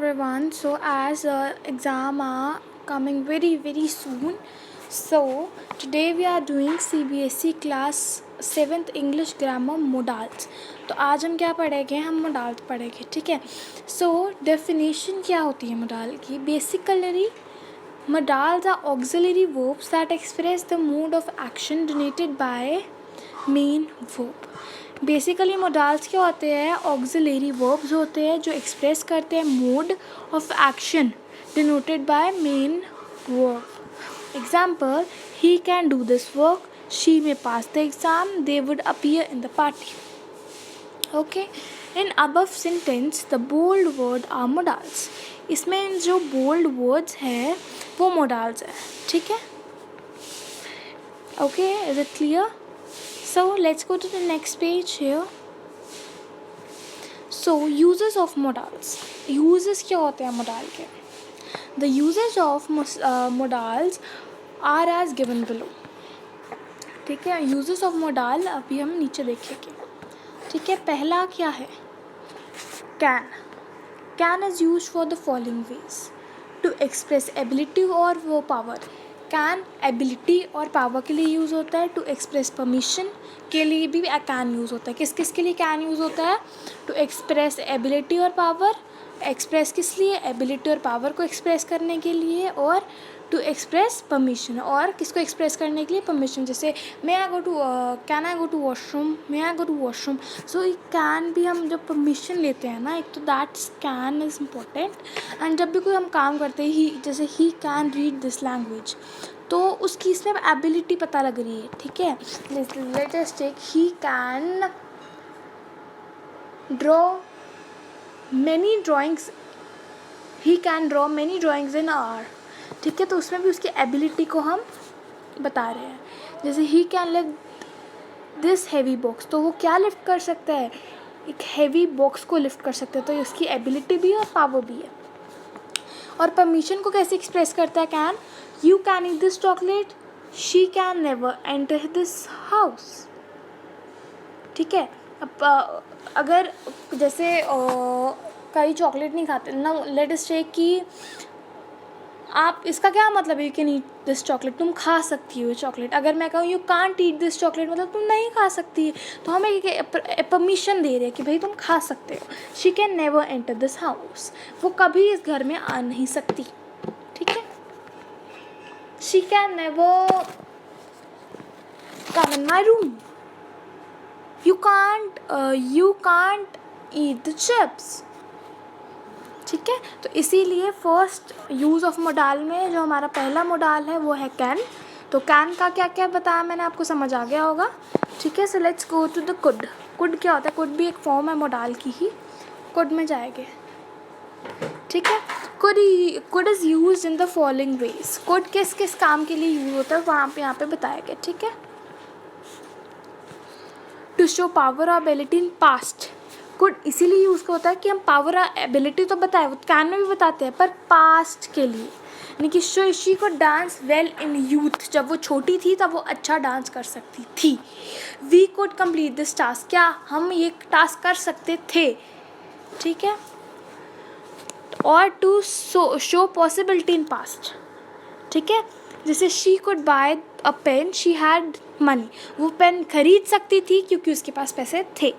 everyone. So as exam are coming very soon, so today we are doing CBSE class 7th English grammar modals. तो आज हम क्या पढ़ेंगे? हम modals पढ़ेंगे, ठीक है. So definition क्या होती है modal की? Basically modals are auxiliary verbs that express the mode of action denoted by main verb. Basically modals क्या होते हैं? ऑक्सिलरी वर्ब्स होते हैं जो एक्सप्रेस करते हैं mode of action denoted by main verb. Example, he can do this work, she may pass the exam, they would appear in the party. Okay, in above sentence the bold word are modals. इसमें जो bold words हैं वो modals हैं, ठीक है. Okay, is it clear? So let's go to the next page here. So uses of modals. Uses क्या होते हैं modal के? The uses of modals are as given below. ठीक है, uses of modal अभी हम नीचे देखेंगे. ठीक है, पहला क्या है? Can. Can is used for the following ways: to express ability or power. Can ability और पावर के लिए यूज़ होता है. टू एक्सप्रेस परमिशन के लिए भी कैन यूज़ होता है. किस के लिए कैन यूज़ होता है? टू एक्सप्रेस एबिलिटी और पावर. एक्सप्रेस किस लिए? एबिलिटी और पावर को एक्सप्रेस करने के लिए. और टू एक्सप्रेस परमिशन, और किसको एक्सप्रेस करने के लिए? परमिशन. जैसे can I go to washroom, may I go to washroom. So can भी हम जब परमिशन लेते हैं ना, एक तो that's can is important. And जब भी कोई हम काम करते हैं, ही जैसे he can read this language, तो उसकी इसमें एबिलिटी पता लग रही है, ठीक है. Let us take he can draw many drawings, he can draw many drawings in hour. ठीक है, तो उसमें भी उसकी एबिलिटी को हम बता रहे हैं. जैसे he can lift this heavy box, तो वो क्या लिफ्ट कर सकता है? एक हैवी बॉक्स को लिफ्ट कर सकता है. तो उसकी एबिलिटी भी है और पावर भी है. और परमिशन को कैसे एक्सप्रेस करता है? Can. You can eat this chocolate, she can never enter this house. ठीक है, अब अगर जैसे कई चॉकलेट नहीं खाते ना, लेट अस टेक कि आप, इसका क्या मतलब है? You can eat this chocolate, तुम खा सकती हो चॉकलेट. अगर मैं कहूँ you can't eat this chocolate, मतलब तुम नहीं खा सकती. तो हमें एक परमिशन दे रहे हैं कि भाई तुम खा सकते हो. She can never enter this house, वो कभी इस घर में आ नहीं सकती. ठीक है, she can never come in my room. You can't eat the chips. ठीक है, तो इसीलिए फर्स्ट यूज़ ऑफ मोडाल में जो हमारा पहला मोडाल है वो है कैन. तो कैन का क्या क्या बताया मैंने, आपको समझ आ गया होगा. ठीक है, so let's go to the could. Could क्या होता है? कुड भी एक फॉर्म है मोडाल की ही. कुड में जाएंगे. ठीक है, could is use in the following veg. Could किस किस काम के लिए यूज़ होता है वहाँ पे यहाँ पे बताया गया. ठीक है, टू शो पावर और एबिलिटी इन पास्ट. कुड इसीलिए यूज़ होता है कि हम पावर और एबिलिटी तो बताए, वो कैन में भी बताते हैं, पर पास्ट के लिए. यानी कि शी को डांस वेल इन यूथ, जब वो छोटी थी तब वो अच्छा डांस कर सकती थी. We could complete this task, क्या हम ये टास्क कर सकते थे. ठीक है, और to show possibility in past. ठीक है, जैसे she could buy a pen, she had money, वो पेन खरीद सकती थी क्योंकि उसके पास पैसे थे.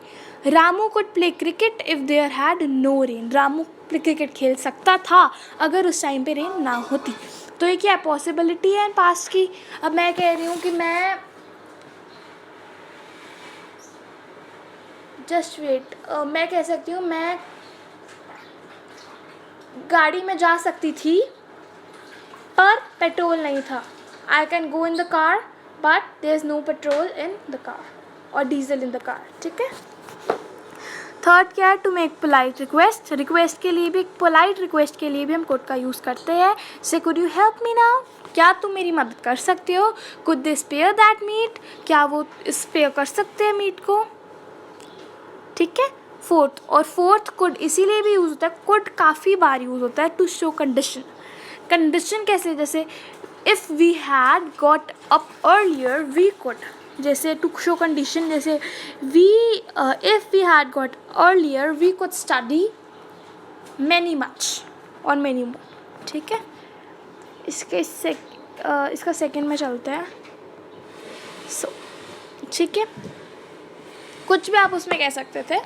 Ramu could play cricket if there had no rain, Ramu cricket खेल सकता था अगर उस टाइम पे रेन ना होती. तो ये क्या है? पॉसिबिलिटी है पास्ट की. अब मैं कह रही हूँ कि मैं जस्ट वेट, मैं कह सकती हूँ मैं गाड़ी में जा सकती थी पर पेट्रोल नहीं था. I can go in the car but there is no petrol in the car और डीजल इन द कार. ठीक है, थर्ड क्या है? To make polite request. Request के लिए भी, पोलाइट रिक्वेस्ट के लिए भी हम कुड का यूज़ करते हैं. Say could you help me now, क्या तुम मेरी मदद कर सकते हो. Could they spare that meat, क्या वो स्पेयर कर सकते हैं मीट को. ठीक है, फोर्थ कुड इसीलिए भी यूज़ होता है. कुड काफ़ी बार यूज़ होता है टू शो कंडीशन. कंडीशन कैसे? जैसे if we had got up earlier we could, जैसे टू शो कंडीशन. जैसे if we had got earlier we could study many much. और मेनी मोर, ठीक है। इसका सेकंड में चलते हैं। सो ठीक है, कुछ भी आप उसमें कह सकते थे।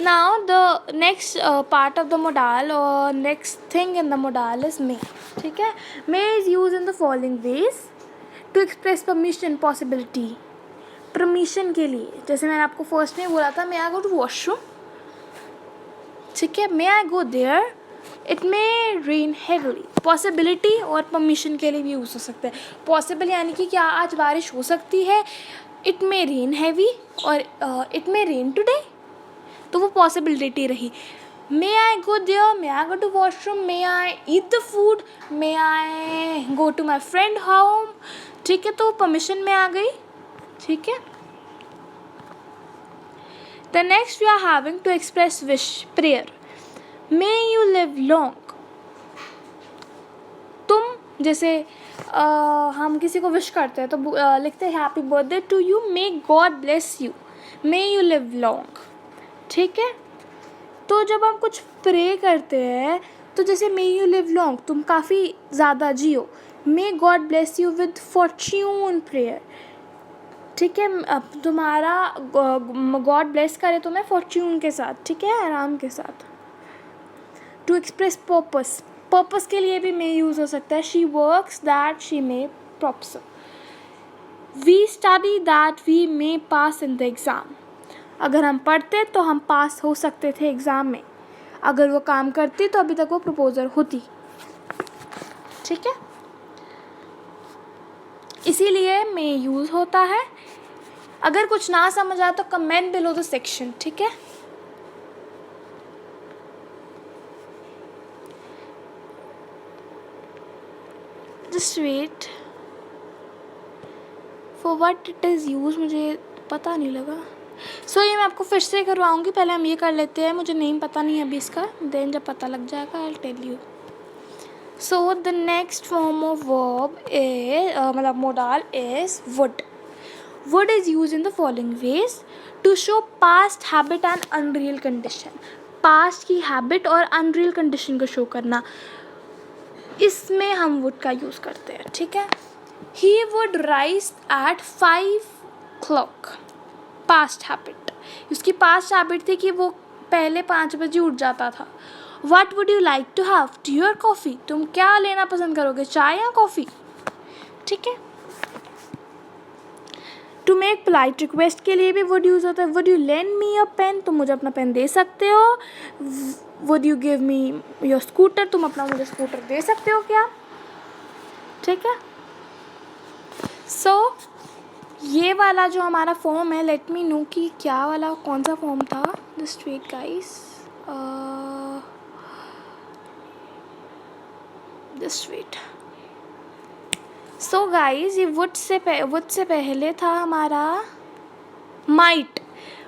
Now the next part of the modal और next thing in the modal is may, ठीक है। May is use in the following ways to express permission, possibility, permission के लिए। जैसे मैंने आपको फर्स्ट में बोला था, मे आई गो टू वॉशरूम, ठीक है, may I go there, it may rain heavily. Possibility और परमिशन के लिए भी यूज़ हो सकता है। पॉसिबल यानी कि क्या आज बारिश हो सकती है, इट मे रेन हैवी और इट मे रेन टुडे, तो वो पॉसिबिलिटी रही। May I go there, may I go to washroom, may I eat the food, may I go to my friend home, ठीक है, तो परमिशन में आ गई, ठीक है। The next we are having to express wish, prayer. May you live long, तुम जैसे हम किसी को विश करते हैं तो लिखते हैं happy birthday to you, may God bless you, may you live long, ठीक है। तो जब हम कुछ प्रे करते हैं तो जैसे मे यू लिव लॉन्ग, तुम काफ़ी ज़्यादा जियो, may God bless you with fortune prayer, ठीक है। अब तुम्हारा गॉड ब्लेस करे तुम्हें फॉर्च्यून के साथ, ठीक है, आराम के साथ। टू एक्सप्रेस पर्पस, पर्पस के लिए भी मे यूज़ हो सकता है। She works that she may props, we study that we may pass in the exam, अगर हम पढ़ते तो हम पास हो सकते थे एग्ज़ाम में, अगर वो काम करती तो अभी तक वो प्रपोजर होती, ठीक है। इसीलिए मे यूज़ होता है। अगर कुछ ना समझ आए तो कमेंट बिलो द सेक्शन, ठीक है। Just wait for what it is use, मुझे पता नहीं लगा। सो ये मैं आपको फिर से करवाऊँगी, पहले हम ये कर लेते हैं, मुझे नेम पता नहीं है अभी इसका, देन जब पता लग जाएगा I tell you. So the next form of verb is मतलब modal is would. Would is use in the following ways to show past habit and unreal condition, past की हैबिट और अनरियल कंडीशन को show करना, इसमें हम would का use करते हैं, ठीक है। He would rise at 5 o'clock, past habit, उसकी पास्ट हैबिट थी कि वो पहले 5 बजे उठ जाता था। What would you like to have, tea or coffee, तुम क्या लेना पसंद करोगे, चाय या कॉफ़ी, ठीक है। टू मेक पोलाइट रिक्वेस्ट के लिए भी वुड यूज़ होता है। Would you lend me your pen, तुम मुझे अपना पेन दे सकते हो। Would you give me your scooter, तुम अपना मुझे स्कूटर दे सकते हो क्या, ठीक है। सो ये वाला जो हमारा फॉर्म है, लेट मी नो कि क्या वाला कौन सा फॉर्म था। Just wait guys, just wait. So guys, ये वुड से पहले था हमारा माइट।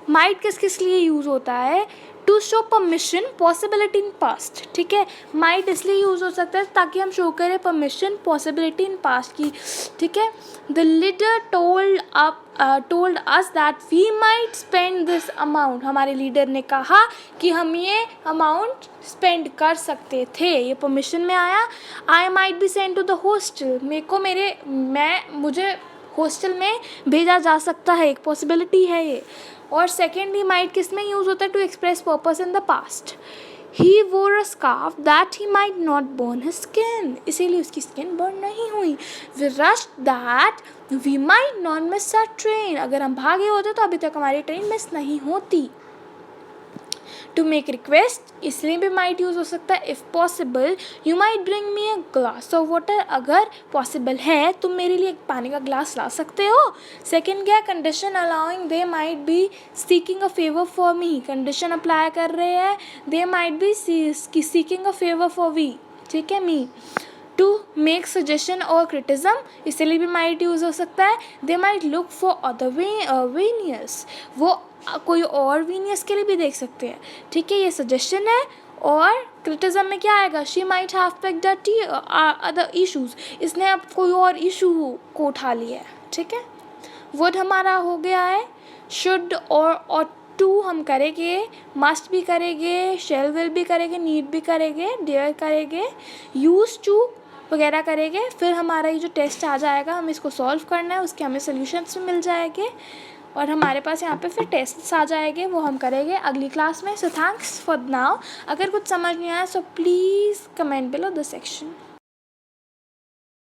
माइट किस किस लिए यूज़ होता है, to show permission, possibility in past, ठीक है। माइट इसलिए यूज़ हो सकता है ताकि हम शो करें परमिशन, पॉसिबिलिटी इन पास्ट की, ठीक है। The leader told us that we might spend this amount, हमारे लीडर ने कहा कि हम ये अमाउंट स्पेंड कर सकते थे, ये परमिशन में आया। I might be send to the hostel, मुझे हॉस्टल में भेजा जा सकता है, एक पॉसिबिलिटी है ये। और सेकेंडली माइट किस में यूज़ होता है, to express purpose in the past. He wore a scarf that he might not burn his skin, इसीलिए उसकी स्किन बर्न नहीं हुई। We rushed that we might not miss a train, अगर हम भागे होते तो अभी तक हमारी ट्रेन मिस नहीं होती। टू मेक रिक्वेस्ट, इसलिए भी माइट यूज़ हो सकता है। If possible you might bring me a glass of water, अगर पॉसिबल है तुम मेरे लिए एक पानी का ग्लास ला सकते हो। सेकेंड क्या, condition allowing, they might be seeking a favour for me, condition apply कर रहे हैं, they might be seeking a favour for we, ठीक है, मी। टू मेक सजेशन और क्रिटिज़म, इसलिए भी माइट यूज़ हो सकता है। They might look for other venues, वो कोई और वीनियस के लिए भी देख सकते हैं, ठीक है। ये सजेशन है। और क्रिटिज़म में क्या आएगा, she might have picked other issues, इसने अब कोई और इशू को उठा लिया है, ठीक है। वुड हमारा हो गया है। शुड और टू हम करेंगे, मस्ट भी करेंगे, शेल विल भी करेंगे, नीड भी करेंगे, डेयर करेंगे, यूज टू वगैरह करेंगे। फिर हमारा ये जो टेस्ट आ जाएगा, हमें इसको सॉल्व करना है, उसके हमें सोल्यूशंस भी मिल जाएंगे और हमारे पास यहाँ पे फिर टेस्ट्स आ जाएंगे, वो हम करेंगे अगली क्लास में। So thanks for now. अगर कुछ समझ नहीं आया so please comment below the section.